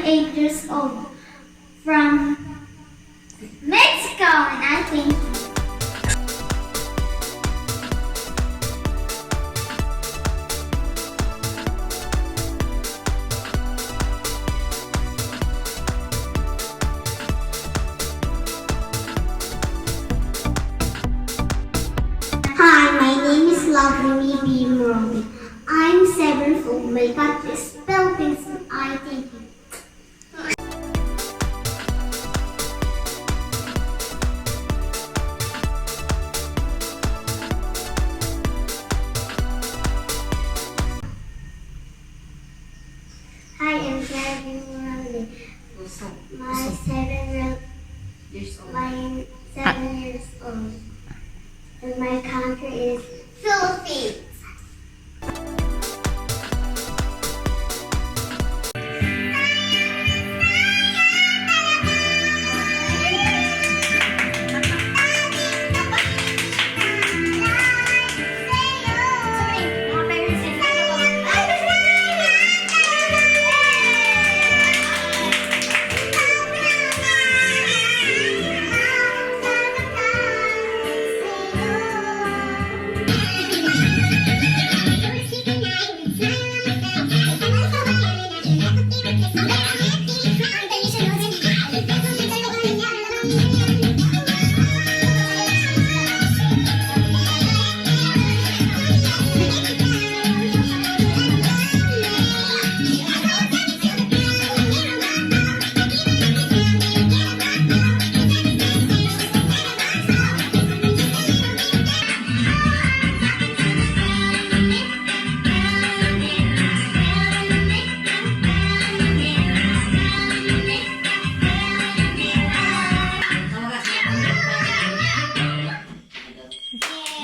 8 years old from Mexico, and I think Hi, my name is Lovely B. Murali. I'm 7 years old. My country is Philippines, and I thank you. Hi, I'm Clara B. Murali. My 7 years old. And my country is Philippines.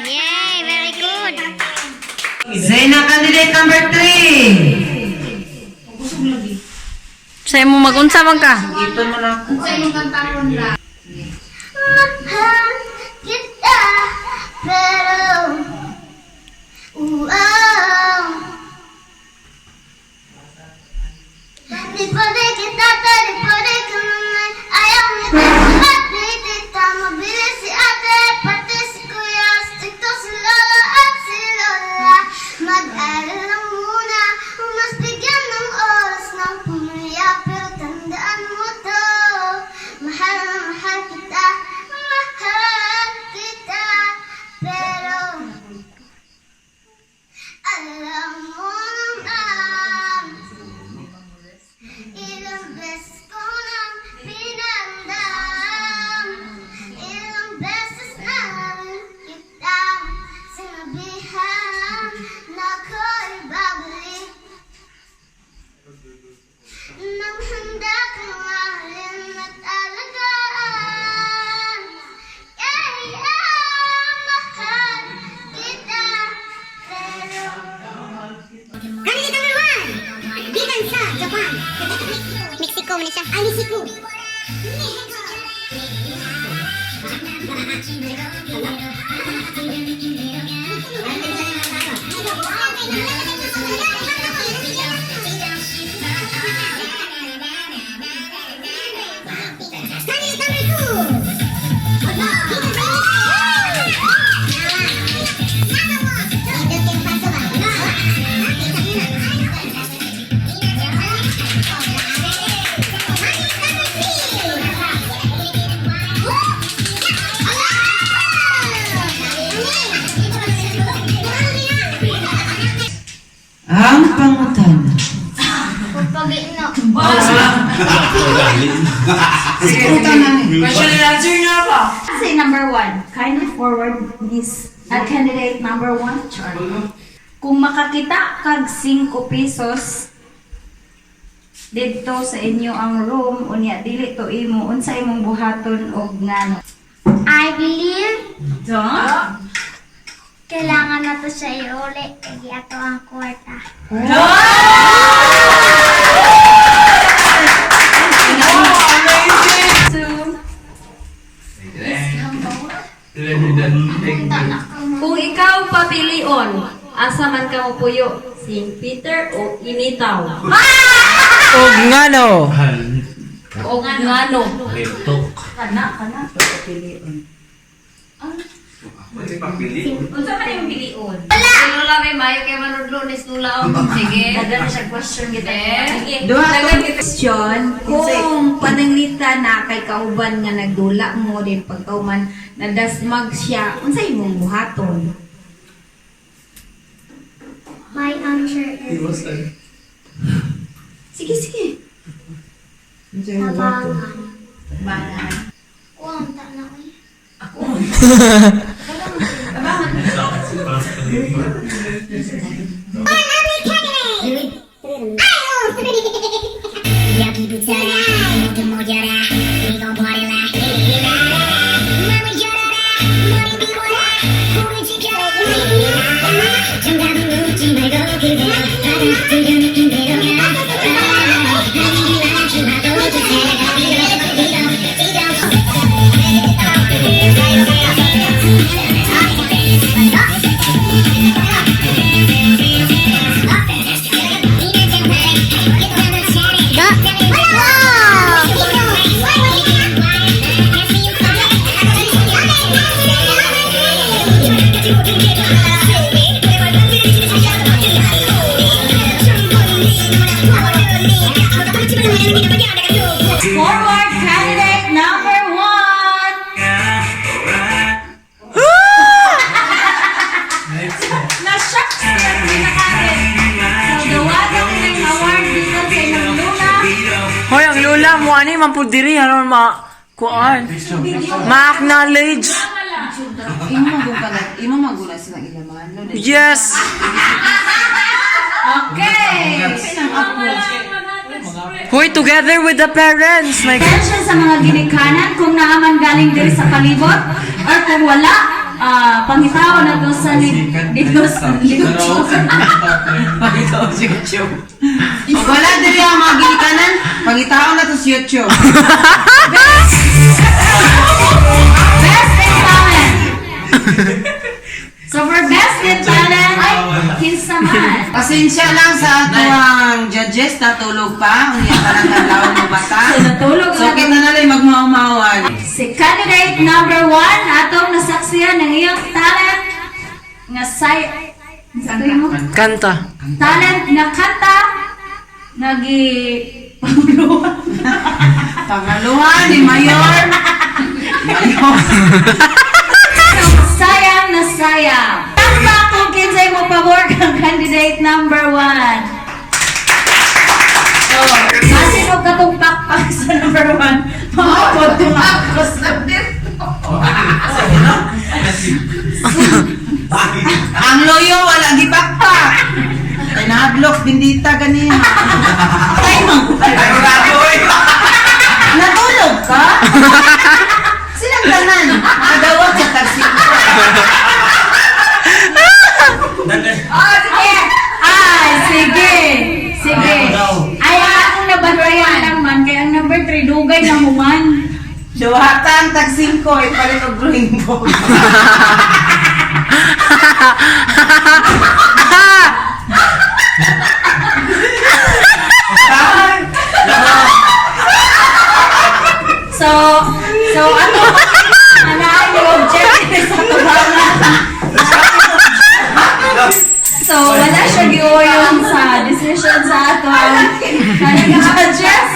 Yay, very good. Zaina, candidate number 3. Sa'yo mo magunsa man ka. Ito mo na ako. Mahal kita, pero di pwede kita, di pwede ka naman. Ayaw nito, pati tita, mabilis si ate, pati si kuya, stricto si lola at si lola. Mag-alala muna, mas bigyan ng oras ng pumaya, pero tandaan mo to, mahal na mahal kita, pero alam mo naman, ilang beses ko nang pinandam, ilang beses na kita sinabihan na ako'y babalik, nang handa kang mahalin at alagaan. Mahal kita, pero candidate number 1, bilang sa Japan. Mexico man siya. Ay, Mexico. Candidate number 2. Ang pangutan. Pagpagino. Sige, utan na ni. Question and answer nga ba? Say number 1. Kindly forward this candidate number 1. Kung makakita kag 5 pesos dito sa inyo ang room unya dili to imo unsa imong buhaton og ngano. I believe Don't. kailangan na to siya iuli. Kaya ato ang kwarta. Kung ikaw papilion, asa man ka mo puyo? St. Peter o Initaw? Og ngano. O ngano. Retok. Kana. Unsa man yung piliun? Wala may mayo kay manud Lunes nula. Sige. Dagan siya question kita. Sige. Dagan question kung pananglita na kay kauban nga nagdula mo din pagkauman nadasmag siya. Unsa imong buhaton? My answer is Sige. tabangan. Bangan. Kuwang ta na ko. 여기 붙어라 모두 모여라 이건 버려라 맘을 열어라 머리 비워라 코를 지켜라 정답은 묻지 말고 그대로 받아들여 느낀대로 가 하늘이 완주하고 주세가 Forward candidate number 1. Na-shock sila pinakain. So, dawagan ng award dito sa inyong luna. Hoy, ang lula mo ani man pud diri aron kuan. Ma-acknowledge. Imo magula sila ilaman. No? Yes. Okay. Hoy, together with the parents. Like, Attention sa mga ginikanan kung naaman galing diri sa palibot or kung wala, pangitaw na to sa dito sa YouTube. Pag wala diri ang mga ginikanan, pangitaon na to sa YouTube. Best in talent. So for best in talent, kinsa man. Pasensya lang sa ato ang judges, natulog pa. Unya pa lang kadlawon mo bata. So natulog So na kita na lang magmaumawan. si candidate number 1 atong nasaksiyan ng iyong talent nga kanta. talent nga kanta nagi panguluhan. Pangaluhan ni Mayor. Mayor. Sayang na sayang. Tama kung kinsay mo pabor kang candidate number 1. So, masin o katong pakpak sa number 1. Mapapod tumakos na din. Ang loyo wala gipakpak. Ay nahablok bindita ganina. Ay natulog ka? Silang tanan. Kadawat sa taxi. Oh, sige. Ay, sige. Sige. Ay, akong nabantayan naman. Kaya ang number 3, dugay na human. Duhatan taxing ko ipalit og drawing book. So ano yung objective sa tubangan? So, wala siya giuyon sa decision sa ato. Kanang judges.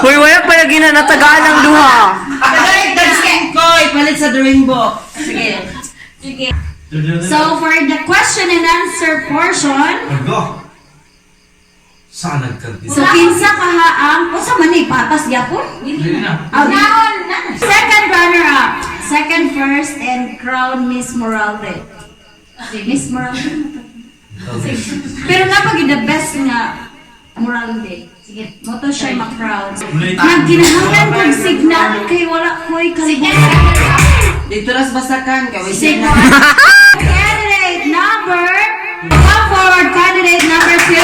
Hoy, wala pa lagi na natagaan ang duha. Kadawat taxing ko ipalit sa drawing book. Sige. Sige. So, for the question and answer portion, Saan nagkagdito? so kinsa kahaang, o sa mani, patas gyapon? Second runner-up, second, first, and crown Miss Moralde. Miss Moralde. Pero napag the best nga Moralde. Sige, mo to siya ma-crown. Nagkinahanglan kong signal kay wala ko'y kalimutan. Dito ras basakan ka. Signal. Candidate number, come forward, candidate number 2.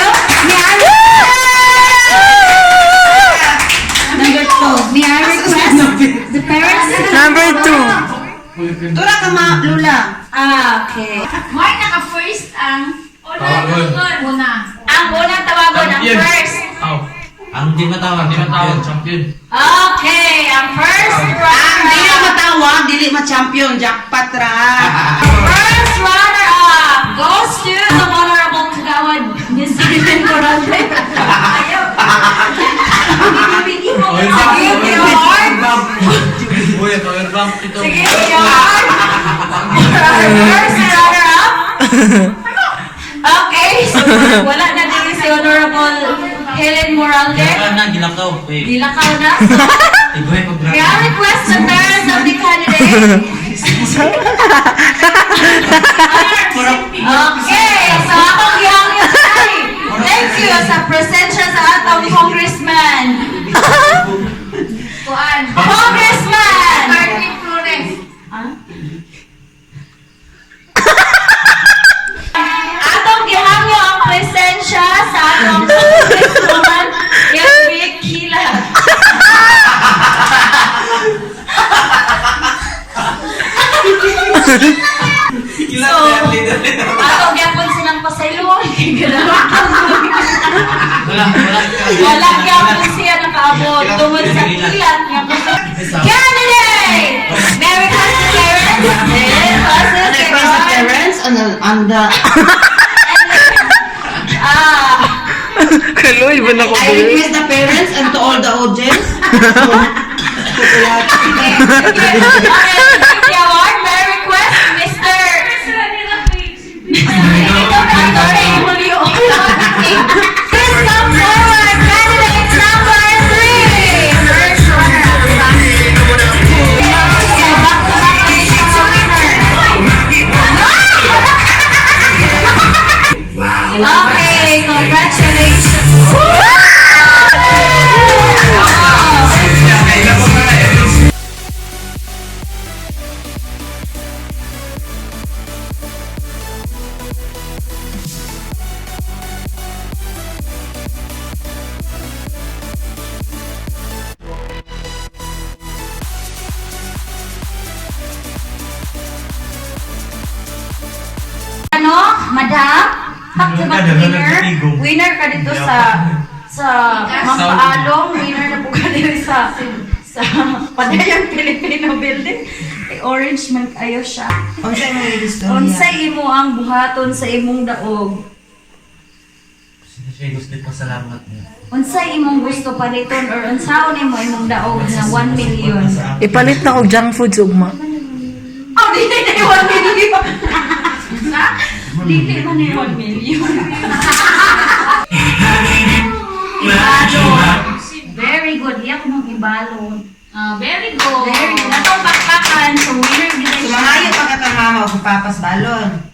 The parents? Number 2. Tura ka ma, Lula. Okay. May naka-first ang Tawagon. ang unang tawagon, ang Champion. first. Ang di matawag, champion. Okay, ang first Ang runner. di na matawag, dili ma-champion, jackpot ra. First runner-up goes to the Honorable Kagawad, Miss Vivian Corante. Ayaw. Bibigyan mo Oil na. bomb. Sige, yung award. Uy, ito oil bomb. Ito. Sige, yung award. First runner-up. Okay, so wala na din si Honorable Helen Moralde. Gilakaw na, gilakaw. Wait. Dilakaw na. Igoy, pag-grab. May I request the parents of the candidate? Okay, so akong gihangyo ay thank you sa presensya sa atong congressman. Congressman! Martin Flores. Atong gihangyo ang presensya sa atong congresswoman Yasmin Kilat. So, ato gyapon silang pasaylo. Wala gyapon siya nakaabot tungod sa kilat nga candidate! Merry Christmas, parents! Merry Christmas, Parents on the Kaloy ba na ko? I request the parents and to all the audience. The award, may request, Mr. Please come forward, candidate number 3. First runner-up. Okay, congratulations. Ano, madam? Back-to-back winner. Winner ka dito sa Mampaalong. Winner na po ka dito sa Padayang Filipino Building. Ay, orange man kayo siya. Unsay mo gusto? Unsay imo ang buhaton sa imong daog? Siya gusto ko salamat niya. Unsay imong gusto paliton or unsaon imo imong daog na 1 million? Ipalit na og junk foods ugma. Oh, di na 1 million. Dili man ni 1 million. Ibalo. Very good. Iyak mo ibalo. Very good. Very good. Natong bakbakan. So, winner din siya. Sumangayo pa ka kang mama o papas balon.